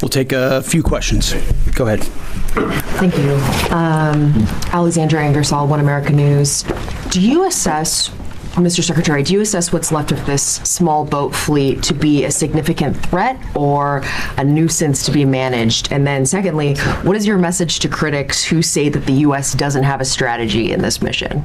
We'll take a few questions. Go ahead. Thank you. Alexandra Ingersoll, One America News. Do you assess, Mr. Secretary, do you assess what's left of this small boat fleet to be a significant threat or a nuisance to be managed? And then secondly, what is your message to critics who say that the U.S. doesn't have a strategy in this mission?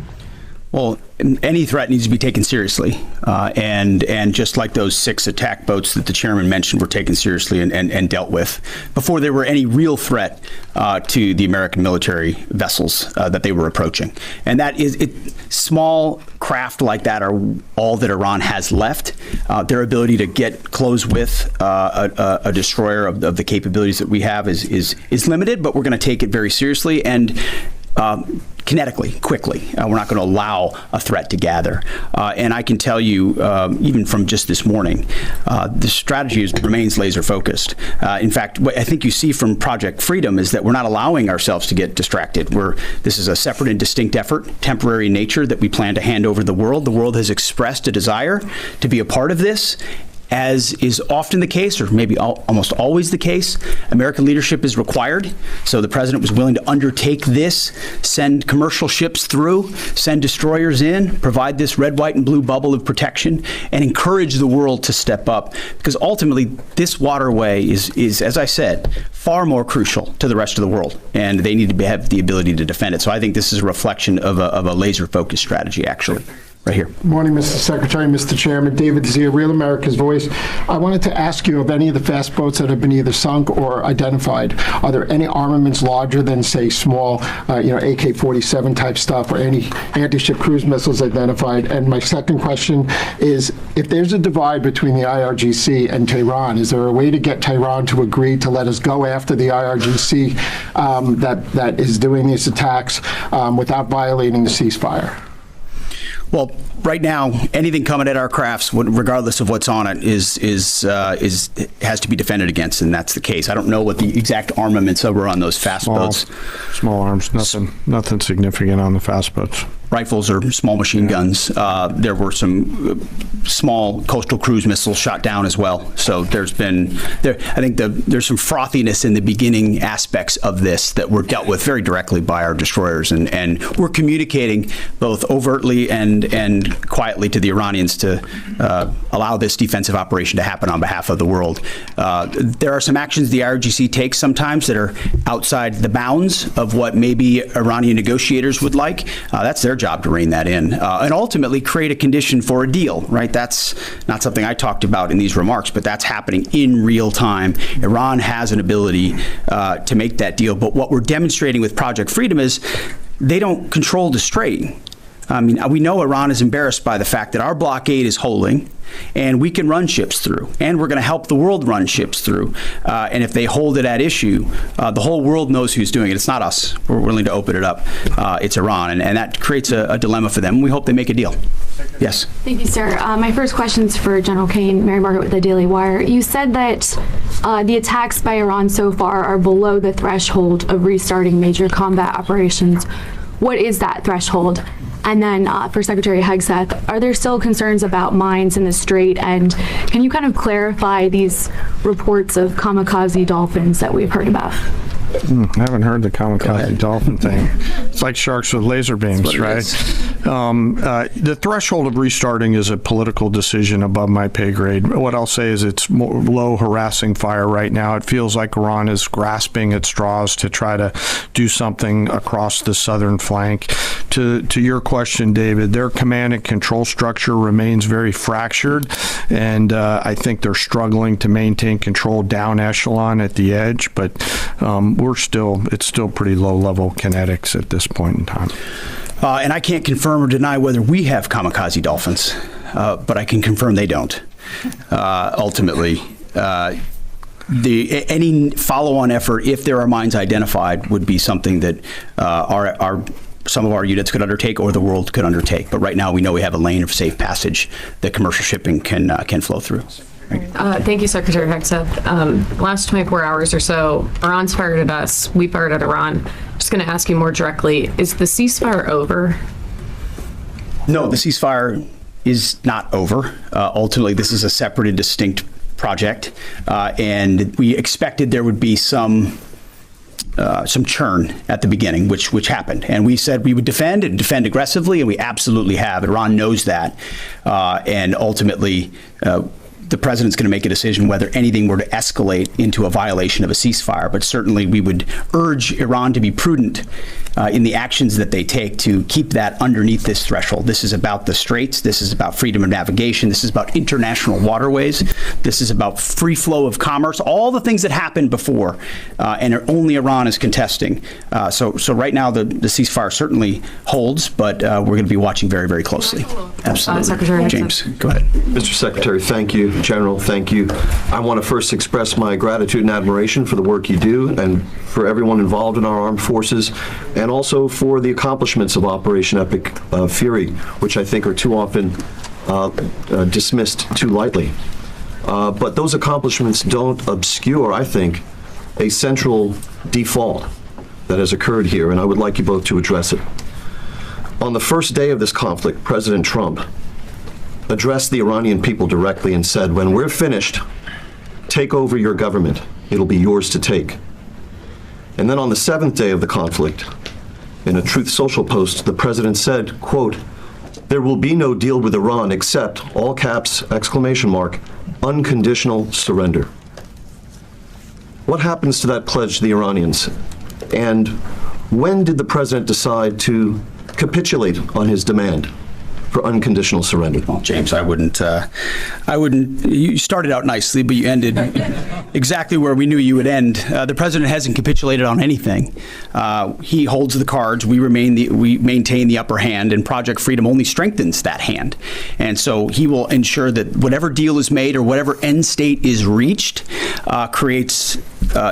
Well, any threat needs to be taken seriously, and just like those 6 attack boats that the chairman mentioned were taken seriously and dealt with before there were any real threat to the American military vessels that they were approaching. And that is, small craft like that are all that Iran has left. Their ability to close with a destroyer of the capabilities that we have is limited, but we're going to take it very seriously and kinetically, quickly. We're not going to allow a threat to gather. And I can tell you, even from just this morning, the strategy remains laser focused. In fact, what I think you see from Project Freedom is that we're not allowing ourselves to get distracted. This is a separate and distinct effort, temporary in nature, that we plan to hand over to the world. The world has expressed a desire to be a part of this. As is often the case, or maybe almost always the case, American leadership is required. So the president was willing to undertake this, send commercial ships through, send destroyers in, provide this red, white, and blue bubble of protection, and encourage the world to step up. Because ultimately, this waterway is, as I said, far more crucial to the rest of the world, and they need to have the ability to defend it. So I think this is a reflection of a laser-focused strategy, actually. Right here. Morning, Mr. Secretary, Mr. Chairman. David Zia, Real America's Voice. I wanted to ask you of any of the fast boats that have been either sunk or identified, are there any armaments larger than, say, small, AK-47 type stuff, or any anti-ship cruise missiles identified? And my second question is, if there's a divide between the IRGC and Tehran, is there a way to get Tehran to agree to let us go after the IRGC that is doing these attacks without violating the ceasefire? Well, right now, anything coming at our crafts, regardless of what's on it, has to be defended against, and that's the case. I don't know what the exact armaments were on those fast boats. Small arms, nothing significant on the fast boats. Rifles or small machine guns. There were some small coastal cruise missiles shot down as well. So there's been, I think there's some frothiness in the beginning aspects of this that were dealt with very directly by our destroyers, and we're communicating both overtly and quietly to the Iranians to allow this defensive operation to happen on behalf of the world. There are some actions the IRGC takes sometimes that are outside the bounds of what maybe Iranian negotiators would like. That's their job to rein that in and ultimately create a condition for a deal, right? That's not something I talked about in these remarks, but that's happening in real time. Iran has an ability to make that deal, but what we're demonstrating with Project Freedom is they don't control the strait. I mean, we know Iran is embarrassed by the fact that our blockade is holding, and we can run ships through, and we're going to help the world run ships through. And if they hold it at issue, the whole world knows who's doing it. It's not us. We're willing to open it up. It's Iran, and that creates a dilemma for them. We hope they make a deal. Yes. Thank you, sir. My first question is for General Kane. Mary Margaret with the Daily Wire. You said that the attacks by Iran so far are below the threshold of restarting major combat operations. What is that threshold? And then for Secretary Hegseth, are there still concerns about mines in the Strait? And can you kind of clarify these reports of kamikaze dolphins that we've heard about? I haven't heard the kamikaze dolphin thing. It's like sharks with laser beams, right? The threshold of restarting is a political decision above my pay grade. What I'll say is it's low harassing fire right now. It feels like Iran is grasping at straws to try to do something across the southern flank. To your question, David, their command and control structure remains very fractured, and I think they're struggling to maintain control down echelon at the edge, but it's still pretty low level kinetics at this point in time. And I can't confirm or deny whether we have kamikaze dolphins, but I can confirm they don't. Ultimately, any follow-on effort, if there are mines identified, would be something that some of our units could undertake or the world could undertake. But right now, we know we have a lane of safe passage that commercial shipping can flow through. Thank you, Secretary Hegseth. Last 24 hours or so, Iran's fired at us. We fired at Iran. Just going to ask you more directly, is the ceasefire over? No, the ceasefire is not over. Ultimately, this is a separate and distinct project, and we expected there would be some churn at the beginning, which happened. And we said we would defend and defend aggressively, and we absolutely have. Iran knows that. And ultimately, the president's going to make a decision whether anything were to escalate into a violation of a ceasefire. But certainly we would urge Iran to be prudent in the actions that they take to keep that underneath this threshold. This is about the straits. This is about freedom of navigation. This is about international waterways. This is about free flow of commerce, all the things that happened before, and only Iran is contesting. So right now the ceasefire certainly holds, but we're going to be watching very, very closely. Absolutely. Secretary James, go ahead. Mr. Secretary, thank you. General, thank you. I want to first express my gratitude and admiration for the work you do and for everyone involved in our armed forces, and also for the accomplishments of Operation Epic Fury, which I think are too often dismissed too lightly. But those accomplishments don't obscure, I think, a central default that has occurred here, and I would like you both to address it. On the first day of this conflict, President Trump addressed the Iranian people directly and said, when we're finished, take over your government. It'll be yours to take. And then on the seventh day of the conflict, in a Truth Social post, the president said, quote, there will be no deal with Iran except, all caps, exclamation mark, unconditional surrender. What happens to that pledge to the Iranians? And when did the president decide to capitulate on his demand for unconditional surrender? Well, James, I wouldn't, you started out nicely, but you ended exactly where we knew you would end. The president hasn't capitulated on anything. He holds the cards. We maintain the upper hand, and Project Freedom only strengthens that hand. And so he will ensure that whatever deal is made or whatever end state is reached creates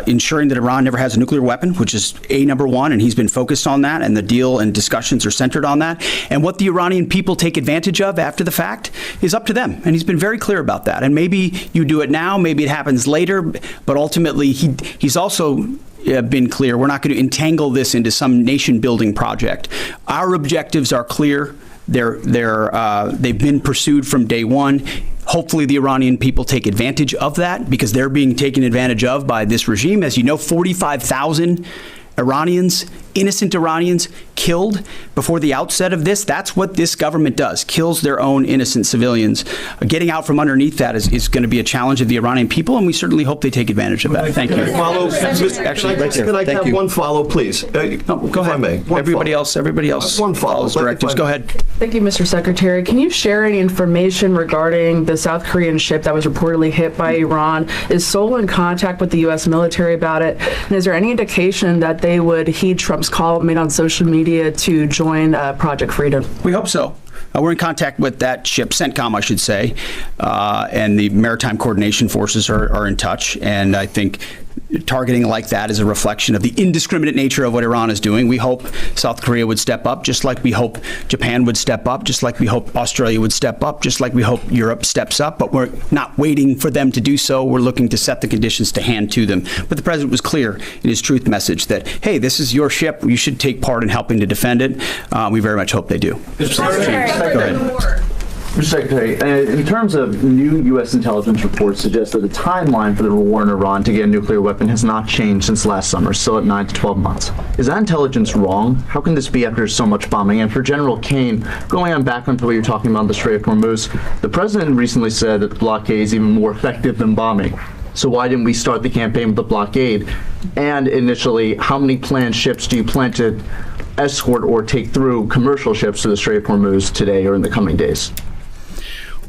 ensuring that Iran never has a nuclear weapon, which is number one, and he's been focused on that, and the deal and discussions are centered on that. And what the Iranian people take advantage of after the fact is up to them, and he's been very clear about that. And maybe you do it now, maybe it happens later, but ultimately he's also been clear, we're not going to entangle this into some nation-building project. Our objectives are clear. They've been pursued from day one. Hopefully the Iranian people take advantage of that, because they're being taken advantage of by this regime. As you know, 45,000 Iranians, innocent Iranians, killed before the outset of this. That's what this government does, kills their own innocent civilians. Getting out from underneath that is going to be a challenge of the Iranian people, and we certainly hope they take advantage of that. Thank you. Actually, can I have one follow, please? Go ahead. Everybody else one follow. Directives. Go ahead. Thank you, Mr. Secretary. Can you share any information regarding the South Korean ship that was reportedly hit by Iran? Is Seoul in contact with the U.S. military about it? And is there any indication that they would heed Trump's call made on social media to join Project Freedom? We hope so. We're in contact with that ship, CENTCOM, I should say, and the Maritime Coordination Forces are in touch. And I think targeting like that is a reflection of the indiscriminate nature of what Iran is doing. We hope South Korea would step up, just like we hope Japan would step up, just like we hope Australia would step up, just like we hope Europe steps up. But we're not waiting for them to do so. We're looking to set the conditions to hand to them. But the president was clear in his truth message that, hey, this is your ship. You should take part in helping to defend it. We very much hope they do. Go ahead. Mr. Secretary, in terms of new U.S. intelligence reports suggest that the timeline for the war in Iran to get a nuclear weapon has not changed since last summer, still at 9 to 12 months. Is that intelligence wrong? How can this be after so much bombing? And for General Kane, going on back onto what you're talking about, the Strait of Hormuz, the president recently said that the blockade is even more effective than bombing. So why didn't we start the campaign with the blockade? And initially, how many planned ships do you plan to escort or take through commercial ships to the Strait of Hormuz today or in the coming days?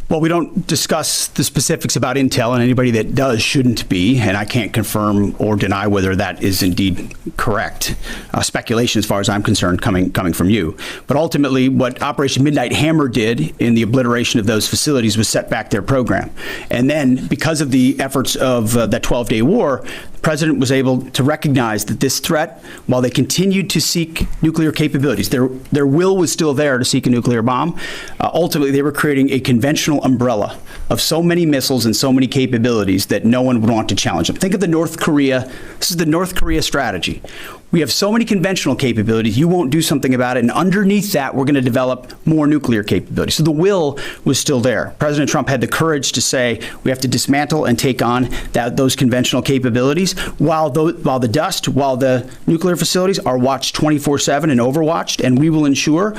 Well, we don't discuss the specifics about intel, and anybody that does shouldn't be, and I can't confirm or deny whether that is indeed correct. Speculation, as far as I'm concerned, coming from you. But ultimately, what Operation Midnight Hammer did in the obliteration of those facilities was set back their program. And then, because of the efforts of that 12-day war, the president was able to recognize that this threat, while they continued to seek nuclear capabilities, their will was still there to seek a nuclear bomb. Ultimately, they were creating a conventional umbrella of so many missiles and so many capabilities that no one would want to challenge them. Think of the North Korea. This is the North Korea strategy. We have so many conventional capabilities, you won't do something about it. And underneath that, we're going to develop more nuclear capabilities. So the will was still there. President Trump had the courage to say we have to dismantle and take on those conventional capabilities while the nuclear facilities are watched 24/7 and overwatched. And we will ensure,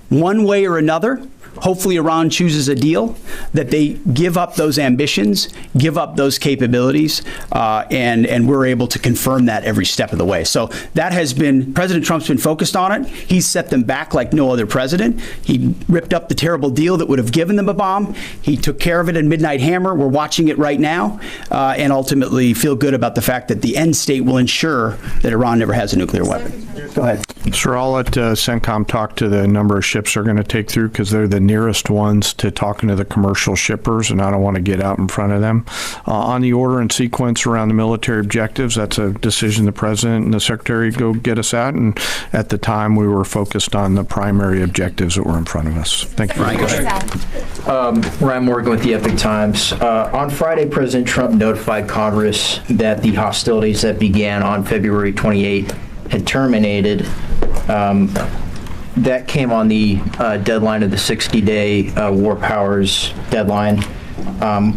one way or another, hopefully Iran chooses a deal, that they give up those ambitions, give up those capabilities, and we're able to confirm that every step of the way. So that has been, President Trump's been focused on it. He's set them back like no other president. He ripped up the terrible deal that would have given them a bomb. He took care of it in Midnight Hammer. We're watching it right now, and ultimately feel good about the fact that the end state will ensure that Iran never has a nuclear weapon. Go ahead. Sir, I'll let CENTCOM talk to the number of ships they're going to take through, because they're the nearest ones to talking to the commercial shippers, and I don't want to get out in front of them. On the order and sequence around the military objectives, that's a decision the President and the Secretary go get us at, and at the time we were focused on the primary objectives that were in front of us. Thank you. Ryan Morgan with the Epic Times. On Friday, President Trump notified Congress that the hostilities that began on February 28 had terminated. That came on the deadline of the 60-day war powers deadline.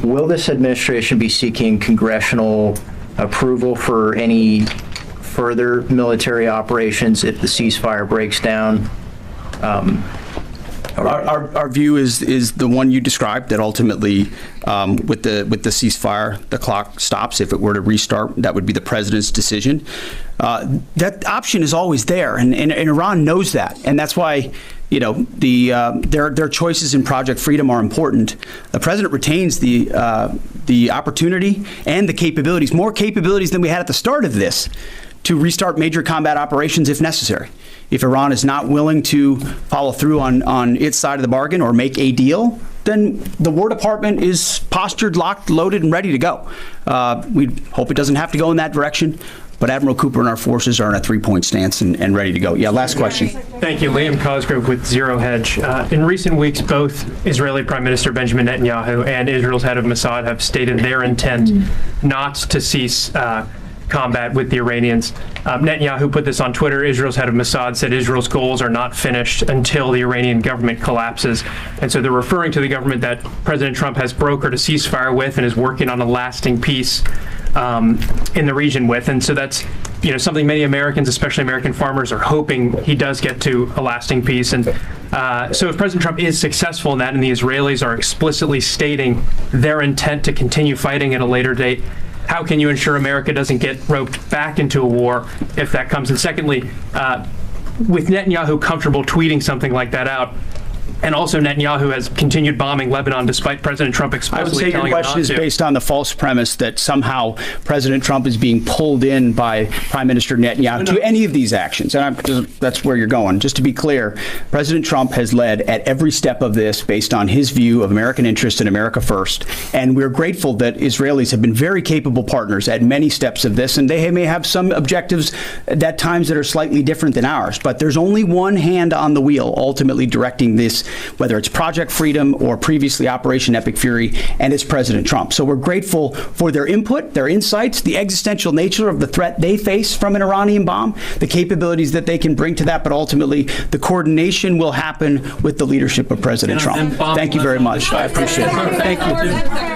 Will this administration be seeking congressional approval for any further military operations if the ceasefire breaks down? Our view is the one you described, that ultimately with the ceasefire, the clock stops. If it were to restart, that would be the president's decision. That option is always there, and Iran knows that, and that's why their choices in Project Freedom are important. The president retains the opportunity and the capabilities, more capabilities than we had at the start of this, to restart major combat operations if necessary. If Iran is not willing to follow through on its side of the bargain or make a deal, then the War Department is postured, locked, loaded, and ready to go. We hope it doesn't have to go in that direction, but Admiral Cooper and our forces are in a three-point stance and ready to go. Yeah, last question. Thank you. Liam Cosgrove with Zero Hedge. In recent weeks, both Israeli Prime Minister Benjamin Netanyahu and Israel's head of Mossad have stated their intent not to cease combat with the Iranians. Netanyahu put this on Twitter. Israel's head of Mossad said Israel's goals are not finished until the Iranian government collapses. And so they're referring to the government that President Trump has brokered a ceasefire with and is working on a lasting peace in the region with. And so that's something many Americans, especially American farmers, are hoping he does get to a lasting peace. And so if President Trump is successful in that, and the Israelis are explicitly stating their intent to continue fighting at a later date, how can you ensure America doesn't get roped back into a war if that comes? And secondly, with Netanyahu comfortable tweeting something like that out, and also Netanyahu has continued bombing Lebanon despite President Trump explicitly telling him not to. I would say your question is based on the false premise that somehow President Trump is being pulled in by Prime Minister Netanyahu to any of these actions. And that's where you're going. Just to be clear, President Trump has led at every step of this based on his view of American interest and America first. And we're grateful that Israelis have been very capable partners at many steps of this. And they may have some objectives at times that are slightly different than ours. But there's only one hand on the wheel ultimately directing this, whether it's Project Freedom or previously Operation Epic Fury, and it's President Trump. So we're grateful for their input, their insights, the existential nature of the threat they face from an Iranian bomb, the capabilities that they can bring to that, but ultimately the coordination will happen with the leadership of President Trump. Thank you very much. I appreciate it. Thank you.